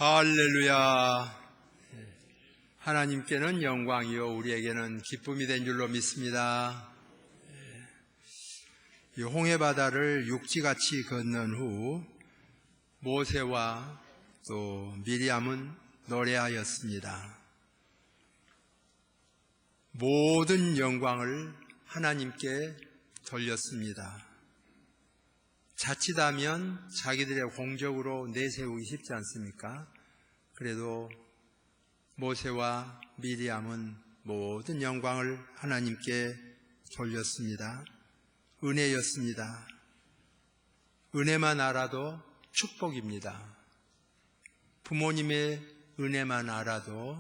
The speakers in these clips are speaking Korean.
할렐루야. 하나님께는 영광이요 우리에게는 기쁨이 된 줄로 믿습니다. 이 홍해바다를 육지같이 건넌 후 모세와 또 미리암은 노래하였습니다. 모든 영광을 하나님께 돌렸습니다. 자칫하면 자기들의 공적으로 내세우기 쉽지 않습니까? 그래도 모세와 미리암은 모든 영광을 하나님께 돌렸습니다. 은혜였습니다. 은혜만 알아도 축복입니다. 부모님의 은혜만 알아도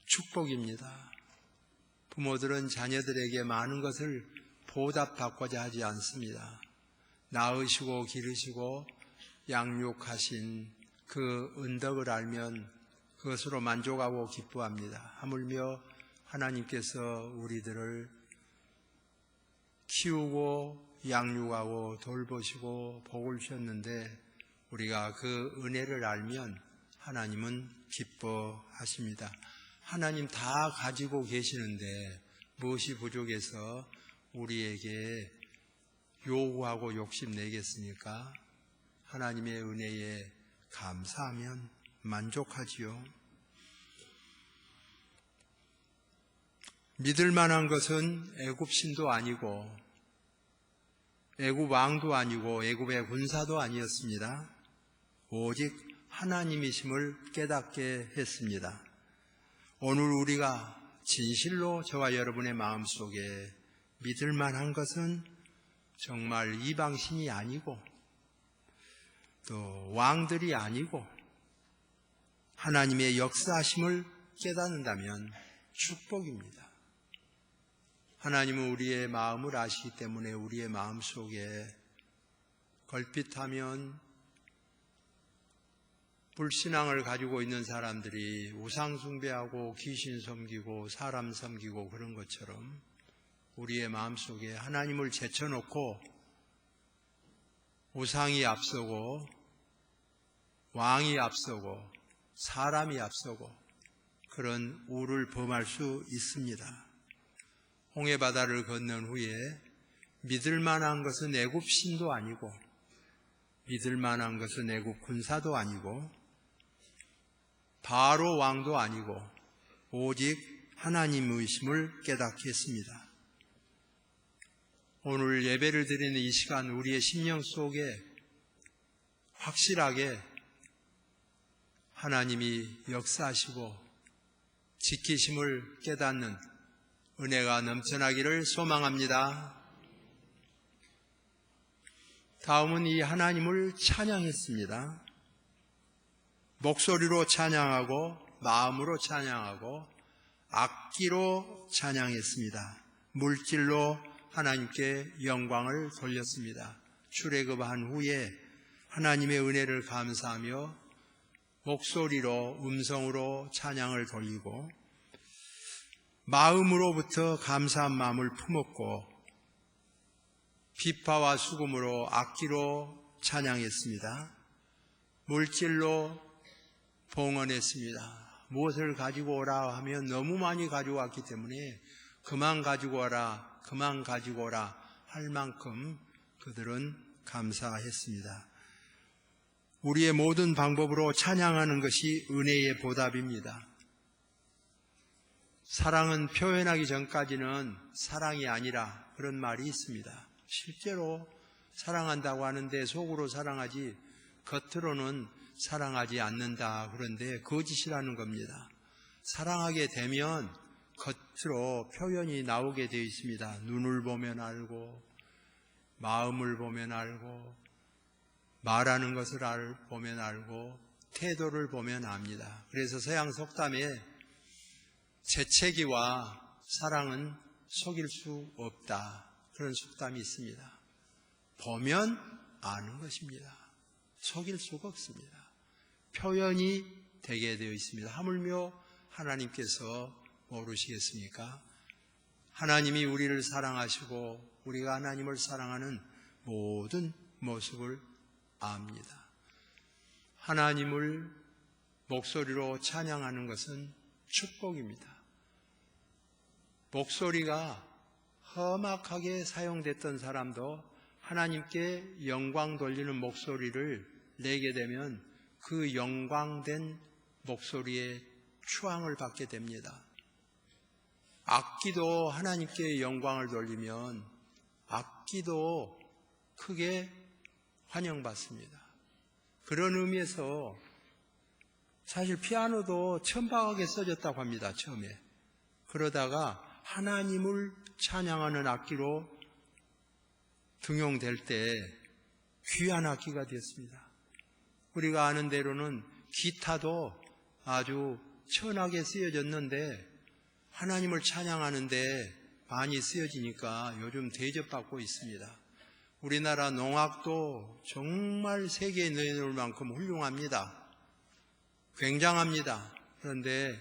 축복입니다. 부모들은 자녀들에게 많은 것을 보답받고자 하지 않습니다. 낳으시고 기르시고 양육하신 그 은덕을 알면 그것으로 만족하고 기뻐합니다. 하물며 하나님께서 우리들을 키우고 양육하고 돌보시고 복을 주셨는데 우리가 그 은혜를 알면 하나님은 기뻐하십니다. 하나님 다 가지고 계시는데 무엇이 부족해서 우리에게 요구하고 욕심내겠습니까? 하나님의 은혜에 감사하면 만족하지요. 믿을 만한 것은 애굽신도 아니고 애굽 왕도 아니고 애굽의 군사도 아니었습니다. 오직 하나님이심을 깨닫게 했습니다. 오늘 우리가 진실로 저와 여러분의 마음속에 믿을 만한 것은 정말 이방신이 아니고 또 왕들이 아니고 하나님의 역사하심을 깨닫는다면 축복입니다. 하나님은 우리의 마음을 아시기 때문에 우리의 마음속에 걸핏하면 불신앙을 가지고 있는 사람들이 우상 숭배하고 귀신 섬기고 사람 섬기고 그런 것처럼 우리의 마음속에 하나님을 제쳐놓고 우상이 앞서고 왕이 앞서고 사람이 앞서고 그런 우를 범할 수 있습니다. 홍해바다를 건넌 후에 믿을 만한 것은 애굽 신도 아니고 믿을 만한 것은 애굽 군사도 아니고 바로 왕도 아니고 오직 하나님의심을 깨닫게 했습니다. 오늘 예배를 드리는 이 시간 우리의 심령 속에 확실하게 하나님이 역사하시고 지키심을 깨닫는 은혜가 넘쳐나기를 소망합니다. 다음은 이 하나님을 찬양했습니다. 목소리로 찬양하고 마음으로 찬양하고 악기로 찬양했습니다. 물질로 하나님께 영광을 돌렸습니다. 출애굽한 후에 하나님의 은혜를 감사하며 목소리로 음성으로 찬양을 돌리고 마음으로부터 감사한 마음을 품었고 비파와 수금으로 악기로 찬양했습니다. 물질로 봉헌했습니다. 무엇을 가지고 오라 하면 너무 많이 가지고 왔기 때문에 그만 가지고 와라, 그만 가지고 오라 할 만큼 그들은 감사했습니다. 우리의 모든 방법으로 찬양하는 것이 은혜의 보답입니다. 사랑은 표현하기 전까지는 사랑이 아니라 그런 말이 있습니다. 실제로 사랑한다고 하는데 속으로 사랑하지 겉으로는 사랑하지 않는다. 그런데 거짓이라는 겁니다. 사랑하게 되면 겉으로 표현이 나오게 되어 있습니다. 눈을 보면 알고 마음을 보면 알고 말하는 것을 보면 알고 태도를 보면 압니다. 그래서 서양 속담에 재채기와 사랑은 속일 수 없다. 그런 속담이 있습니다. 보면 아는 것입니다. 속일 수가 없습니다. 표현이 되게 되어 있습니다. 하물며 하나님께서 모르시겠습니까? 하나님이 우리를 사랑하시고 우리가 하나님을 사랑하는 모든 모습을 압니다. 하나님을 목소리로 찬양하는 것은 축복입니다. 목소리가 험악하게 사용됐던 사람도 하나님께 영광 돌리는 목소리를 내게 되면 그 영광된 목소리에 추앙을 받게 됩니다. 악기도 하나님께 영광을 돌리면 악기도 크게 환영받습니다. 그런 의미에서 사실 피아노도 천박하게 써졌다고 합니다. 처음에. 그러다가 하나님을 찬양하는 악기로 등용될 때 귀한 악기가 되었습니다. 우리가 아는 대로는 기타도 아주 천하게 쓰여졌는데 하나님을 찬양하는데 많이 쓰여지니까 요즘 대접받고 있습니다. 우리나라 농악도 정말 세계에 내놓을 만큼 훌륭합니다. 굉장합니다. 그런데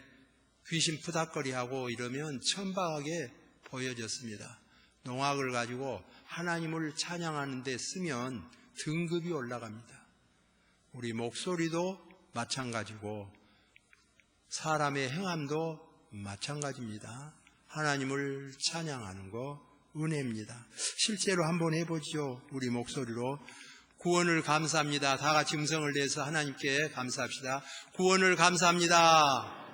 귀신 푸닥거리하고 이러면 천박하게 보여졌습니다. 농악을 가지고 하나님을 찬양하는 데 쓰면 등급이 올라갑니다. 우리 목소리도 마찬가지고 사람의 행함도 마찬가지입니다. 하나님을 찬양하는 거 은혜입니다. 실제로 한번 해보죠. 우리 목소리로. 구원을 감사합니다. 다 같이 음성을 내서 하나님께 감사합시다. 구원을 감사합니다.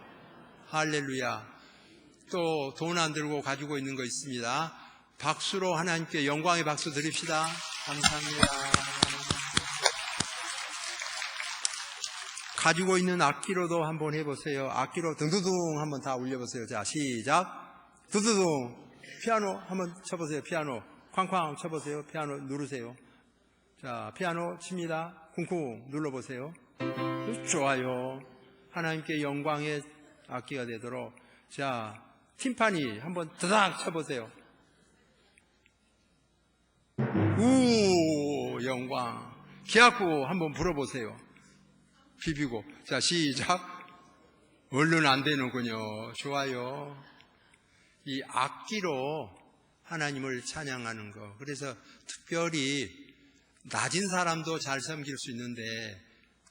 할렐루야. 또 돈 안 들고 가지고 있는 거 있습니다. 박수로 하나님께 영광의 박수 드립시다. 감사합니다. 가지고 있는 악기로도 한번 해보세요. 악기로 등두둥 한번 다 울려보세요. 자, 시작. 두두둥. 피아노 한번 쳐보세요. 피아노 쾅쾅 쳐보세요. 피아노 누르세요. 자, 피아노 칩니다. 쿵쿵 눌러보세요. 좋아요. 하나님께 영광의 악기가 되도록. 자, 팀파니 한번 드닥 쳐보세요. 우, 영광. 기악구 한번 불어보세요. 비비고. 자, 시작. 얼른 안 되는군요. 좋아요. 이 악기로 하나님을 찬양하는 거. 그래서 특별히 낮은 사람도 잘 섬길 수 있는데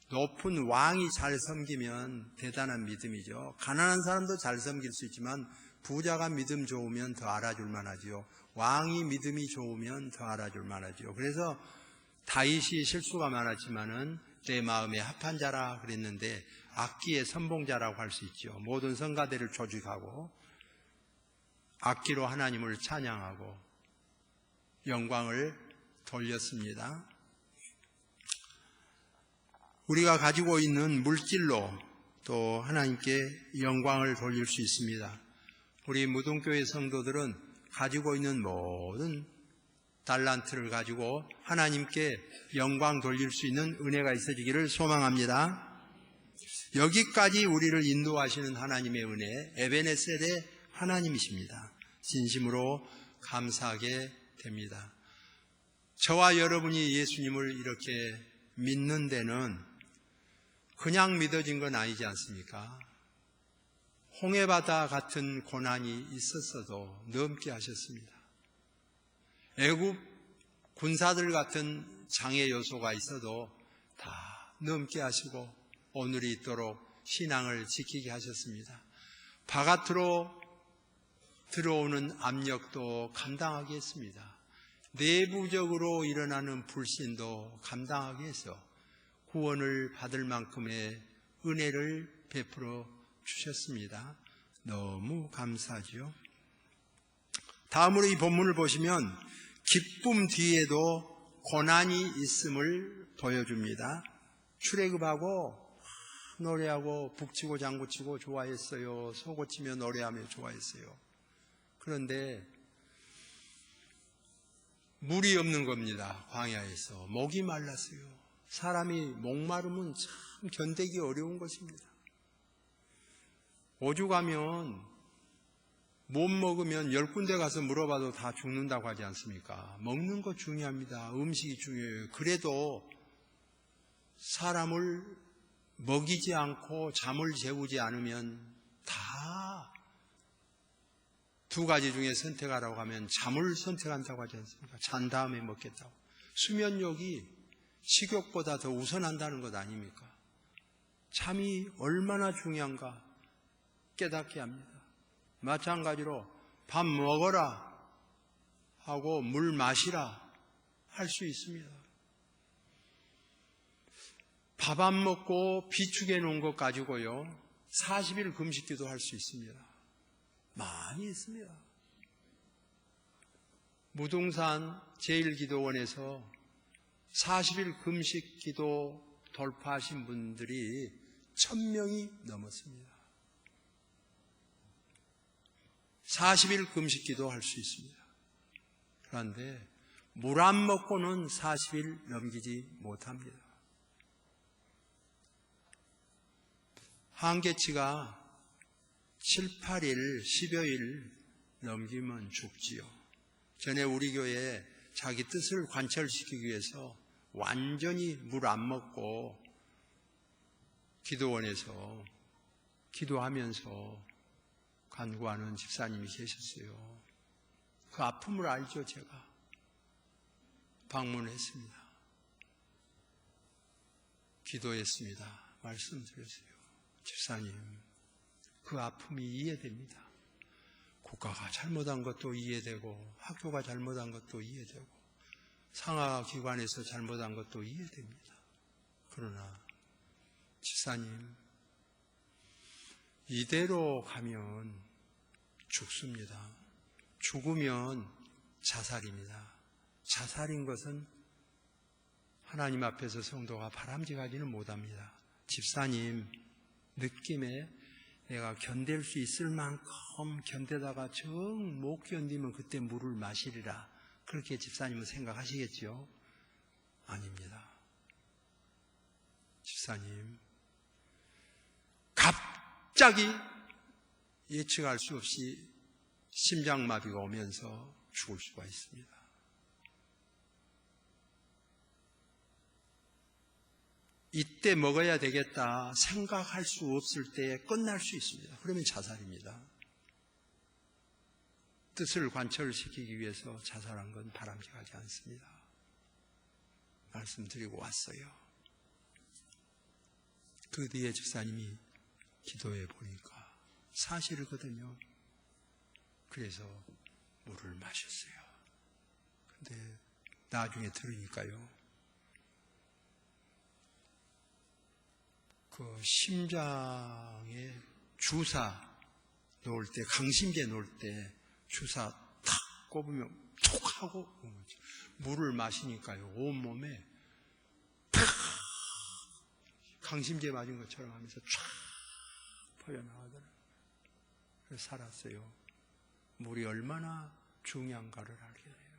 높은 왕이 잘 섬기면 대단한 믿음이죠. 가난한 사람도 잘 섬길 수 있지만 부자가 믿음 좋으면 더 알아줄 만하죠. 왕이 믿음이 좋으면 더 알아줄 만하죠. 그래서 다윗이 실수가 많았지만은 내 마음에 합한 자라 그랬는데 악기의 선봉자라고 할 수 있죠. 모든 성가대를 조직하고 악기로 하나님을 찬양하고 영광을 돌렸습니다. 우리가 가지고 있는 물질로 또 하나님께 영광을 돌릴 수 있습니다. 우리 무등교회 성도들은 가지고 있는 모든 달란트를 가지고 하나님께 영광 돌릴 수 있는 은혜가 있어지기를 소망합니다. 여기까지 우리를 인도하시는 하나님의 은혜, 에베네셀의 하나님이십니다. 진심으로 감사하게 됩니다. 저와 여러분이 예수님을 이렇게 믿는 데는 그냥 믿어진 건 아니지 않습니까? 홍해바다 같은 고난이 있었어도 넘게 하셨습니다. 애굽 군사들 같은 장애 요소가 있어도 다 넘게 하시고 오늘이 있도록 신앙을 지키게 하셨습니다. 바깥으로 들어오는 압력도 감당하게 했습니다. 내부적으로 일어나는 불신도 감당하게 해서 구원을 받을 만큼의 은혜를 베풀어 주셨습니다. 너무 감사하죠. 다음으로 이 본문을 보시면 기쁨 뒤에도 고난이 있음을 보여줍니다. 출애굽하고 노래하고 북치고 장구치고 좋아했어요. 소고치며 노래하며 좋아했어요. 그런데 물이 없는 겁니다. 광야에서 목이 말랐어요. 사람이 목마르면 참 견디기 어려운 것입니다. 오죽하면 못 먹으면 10군데 가서 물어봐도 다 죽는다고 하지 않습니까? 먹는 거 중요합니다. 음식이 중요해요. 그래도 사람을 먹이지 않고 잠을 재우지 않으면 다 두 가지 중에 선택하라고 하면 잠을 선택한다고 하지 않습니까? 잔 다음에 먹겠다고. 수면욕이 식욕보다 더 우선한다는 것 아닙니까? 잠이 얼마나 중요한가 깨닫게 합니다. 마찬가지로 밥 먹어라 하고 물 마시라 할 수 있습니다. 밥 안 먹고 비축해 놓은 것 가지고요 40일 금식기도 할 수 있습니다. 많이 있습니다. 무등산 제1기도원에서 40일 금식기도 돌파하신 분들이 1000명이 넘었습니다. 40일 금식기도 할 수 있습니다. 그런데 물 안 먹고는 40일 넘기지 못합니다. 한계치가 7, 8일, 10여일 넘기면 죽지요. 전에 우리 교회에 자기 뜻을 관철시키기 위해서 완전히 물 안 먹고 기도원에서 기도하면서 간구하는 집사님이 계셨어요. 그 아픔을 알죠. 제가 방문했습니다. 기도했습니다. 말씀드렸어요. 집사님, 그 아픔이 이해됩니다. 국가가 잘못한 것도 이해되고 학교가 잘못한 것도 이해되고 상하기관에서 잘못한 것도 이해됩니다. 그러나 집사님, 이대로 가면 죽습니다. 죽으면 자살입니다. 자살인 것은 하나님 앞에서 성도가 바람직하지는 못합니다. 집사님, 느낌에 내가 견딜 수 있을 만큼 견디다가 정 못 견디면 그때 물을 마시리라. 그렇게 집사님은 생각하시겠죠? 아닙니다. 집사님, 갑자기 예측할 수 없이 심장마비가 오면서 죽을 수가 있습니다. 이때 먹어야 되겠다 생각할 수 없을 때에 끝날 수 있습니다. 그러면 자살입니다. 뜻을 관철시키기 위해서 자살한 건 바람직하지 않습니다. 말씀드리고 왔어요. 그 뒤에 집사님이 기도해 보니까 사실이거든요. 그래서 물을 마셨어요. 근데 나중에 들으니까요, 그 심장에 주사 놓을 때, 강심제 놓을 때 주사 탁 꼽으면 톡 하고 물을 마시니까요, 온몸에 탁 강심제 맞은 것처럼 하면서 쫙 퍼져나가더라고요. 그래서 살았어요. 물이 얼마나 중요한가를 알게 돼요.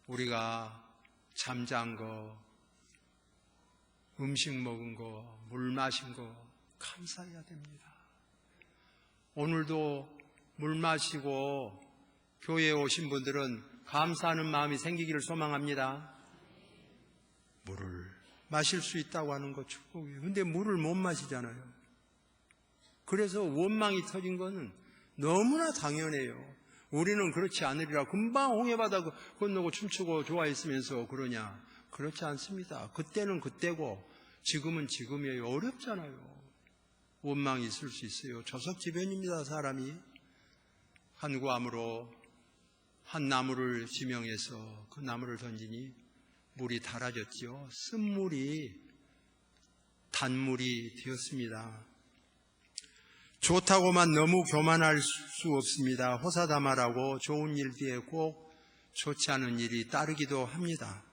우리가 잠잔 거, 음식 먹은 거, 물 마신 거 감사해야 됩니다. 오늘도 물 마시고 교회에 오신 분들은 감사하는 마음이 생기기를 소망합니다. 물을 마실 수 있다고 하는 거 축복이에요. 근데 물을 못 마시잖아요. 그래서 원망이 터진 거는 너무나 당연해요. 우리는 그렇지 않으리라. 금방 홍해바다 건너고 춤추고 좋아했으면서 그러냐. 그렇지 않습니다. 그때는 그때고 지금은 지금이에요. 어렵잖아요. 원망이 있을 수 있어요. 저석지변입니다. 사람이. 한 구암으로 한 나무를 지명해서 그 나무를 던지니 물이 달아졌지요. 쓴물이 단물이 되었습니다. 좋다고만 너무 교만할 수 없습니다. 호사다마라고 좋은 일 뒤에 꼭 좋지 않은 일이 따르기도 합니다.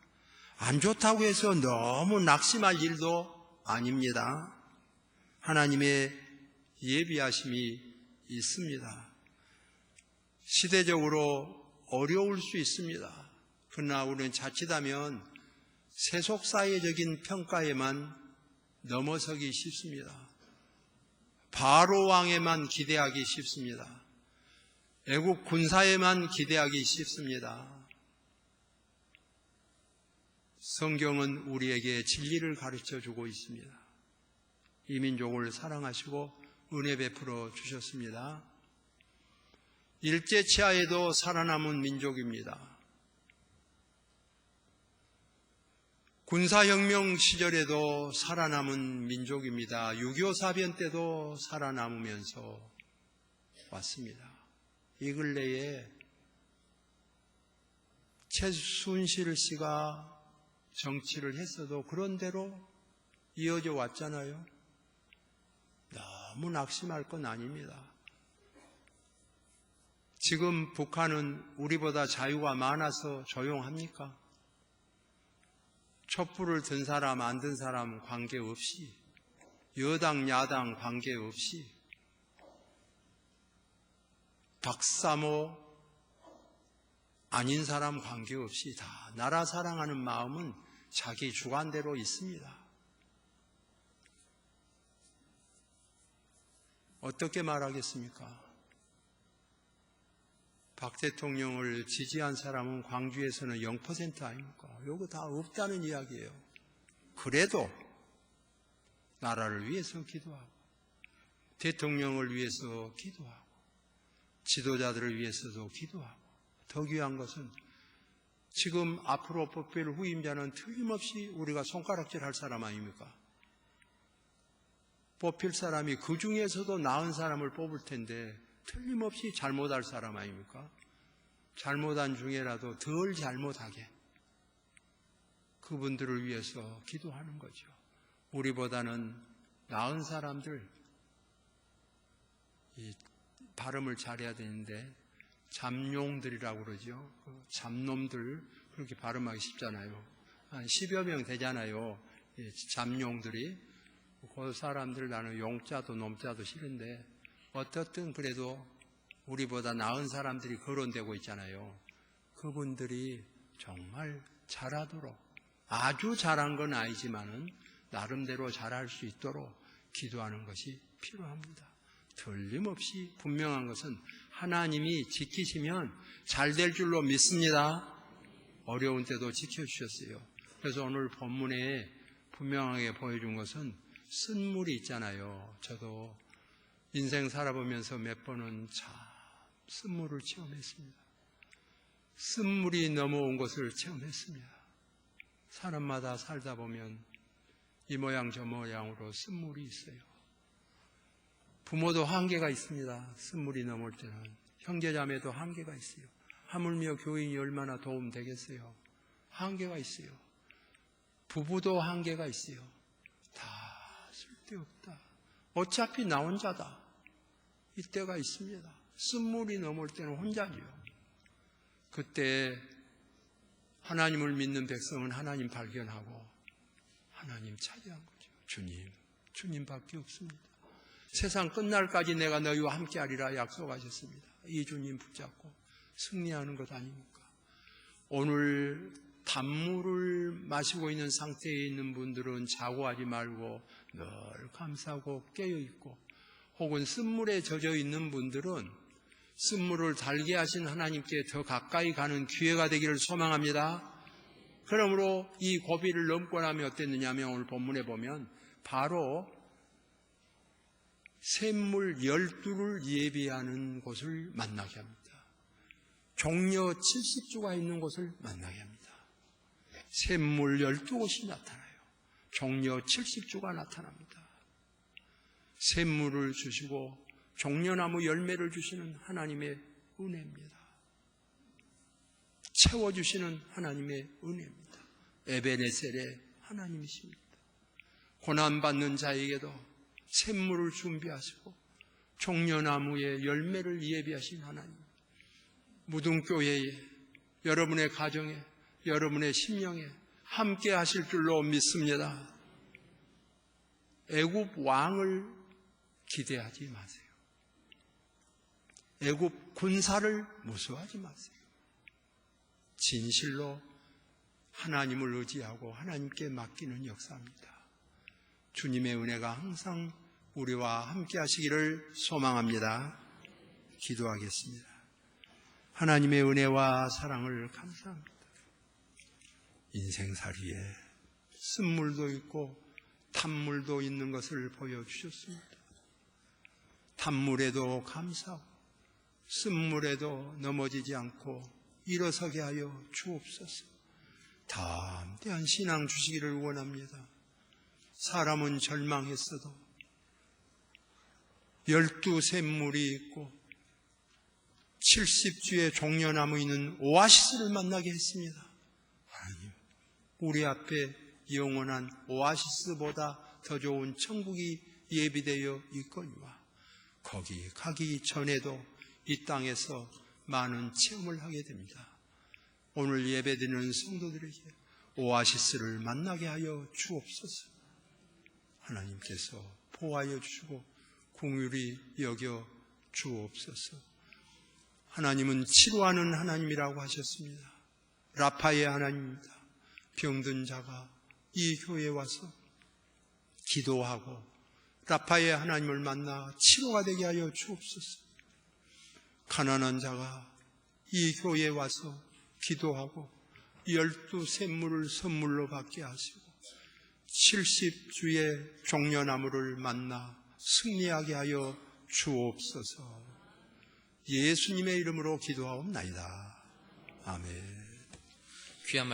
안 좋다고 해서 너무 낙심할 일도 아닙니다. 하나님의 예비하심이 있습니다. 시대적으로 어려울 수 있습니다. 그러나 우리는 자칫하면 세속사회적인 평가에만 넘어서기 쉽습니다. 바로 왕에만 기대하기 쉽습니다. 애국 군사에만 기대하기 쉽습니다. 성경은 우리에게 진리를 가르쳐주고 있습니다. 이 민족을 사랑하시고 은혜 베풀어 주셨습니다. 일제치하에도 살아남은 민족입니다. 군사혁명 시절에도 살아남은 민족입니다. 6.25 사변 때도 살아남으면서 왔습니다. 이 근래에 최순실 씨가 정치를 했어도 그런 대로 이어져 왔잖아요. 너무 낙심할 건 아닙니다. 지금 북한은 우리보다 자유가 많아서 조용합니까? 촛불을 든 사람 안 든 사람 관계없이, 여당 야당 관계없이, 박사모 아닌 사람 관계없이 다 나라 사랑하는 마음은 자기 주관대로 있습니다. 어떻게 말하겠습니까? 박 대통령을 지지한 사람은 광주에서는 0% 아닙니까? 이거 다 없다는 이야기예요. 그래도 나라를 위해서 기도하고, 대통령을 위해서 기도하고, 지도자들을 위해서도 기도하고, 더 귀한 것은 지금 앞으로 뽑힐 후임자는 틀림없이 우리가 손가락질 할 사람 아닙니까? 뽑힐 사람이 그 중에서도 나은 사람을 뽑을 텐데 틀림없이 잘못할 사람 아닙니까? 잘못한 중에라도 덜 잘못하게 그분들을 위해서 기도하는 거죠. 우리보다는 나은 사람들, 이 발음을 잘해야 되는데 잠룡들이라고 그러죠. 잠놈들, 그렇게 발음하기 쉽잖아요. 한 10여 명 되잖아요. 잠룡들이. 그 사람들 나는 용자도 놈자도 싫은데 어떻든 그래도 우리보다 나은 사람들이 거론되고 있잖아요. 그분들이 정말 잘하도록, 아주 잘한 건 아니지만은 나름대로 잘할 수 있도록 기도하는 것이 필요합니다. 틀림없이 분명한 것은 하나님이 지키시면 잘 될 줄로 믿습니다. 어려운 때도 지켜주셨어요. 그래서 오늘 본문에 분명하게 보여준 것은 쓴물이 있잖아요. 저도 인생 살아보면서 몇 번은 참 쓴물을 체험했습니다. 쓴물이 넘어온 것을 체험했습니다. 사람마다 살다 보면 이 모양 저 모양으로 쓴물이 있어요. 부모도 한계가 있습니다. 쓴물이 넘을 때는. 형제자매도 한계가 있어요. 하물며 교인이 얼마나 도움 되겠어요. 한계가 있어요. 부부도 한계가 있어요. 다 쓸데없다. 어차피 나 혼자다. 이때가 있습니다. 쓴물이 넘을 때는 혼자지요. 그때 하나님을 믿는 백성은 하나님 발견하고 하나님 차지한 거죠. 주님밖에 없습니다. 세상 끝날까지 내가 너희와 함께하리라 약속하셨습니다. 이 주님 붙잡고 승리하는 것 아닙니까? 오늘 단물을 마시고 있는 상태에 있는 분들은 자고하지 말고 늘 감사하고 깨어있고, 혹은 쓴물에 젖어 있는 분들은 쓴물을 달게 하신 하나님께 더 가까이 가는 기회가 되기를 소망합니다. 그러므로 이 고비를 넘고 나면 어땠느냐 하면 오늘 본문에 보면 바로 샘물 12를 예비하는 곳을 만나게 합니다. 종려 70주가 있는 곳을 만나게 합니다. 샘물 12곳이 나타나요. 종려 70주가 나타납니다. 샘물을 주시고 종려나무 열매를 주시는 하나님의 은혜입니다. 채워주시는 하나님의 은혜입니다. 에베네셀의 하나님이십니다. 고난받는 자에게도 샘물을 준비하시고 종려나무의 열매를 예비하신 하나님, 무등교회에, 여러분의 가정에, 여러분의 심령에 함께 하실 줄로 믿습니다. 애굽 왕을 기대하지 마세요. 애굽 군사를 무서워하지 마세요. 진실로 하나님을 의지하고 하나님께 맡기는 역사입니다. 주님의 은혜가 항상 우리와 함께 하시기를 소망합니다. 기도하겠습니다. 하나님의 은혜와 사랑을 감사합니다. 인생살이에 쓴물도 있고 탄물도 있는 것을 보여주셨습니다. 탄물에도 감사하고 쓴물에도 넘어지지 않고 일어서게 하여 주옵소서. 담대한 신앙 주시기를 원합니다. 사람은 절망했어도 12샘물이 있고 70주의 종려나무 있는 오아시스를 만나게 했습니다. 하나님, 우리 앞에 영원한 오아시스보다 더 좋은 천국이 예비되어 있거니와 거기 가기 전에도 이 땅에서 많은 체험을 하게 됩니다. 오늘 예배드리는 성도들에게 오아시스를 만나게 하여 주옵소서. 하나님께서 보호하여 주시고 긍휼히 여겨 주옵소서. 하나님은 치료하는 하나님이라고 하셨습니다. 라파의 하나님입니다. 병든 자가 이 교회에 와서 기도하고 라파의 하나님을 만나 치료가 되게 하여 주옵소서. 가난한 자가 이 교회에 와서 기도하고 12샘물을 선물로 받게 하시고 70주의 종려나무를 만나 승리하게 하여 주옵소서. 예수님의 이름으로 기도하옵나이다. 아멘. 귀한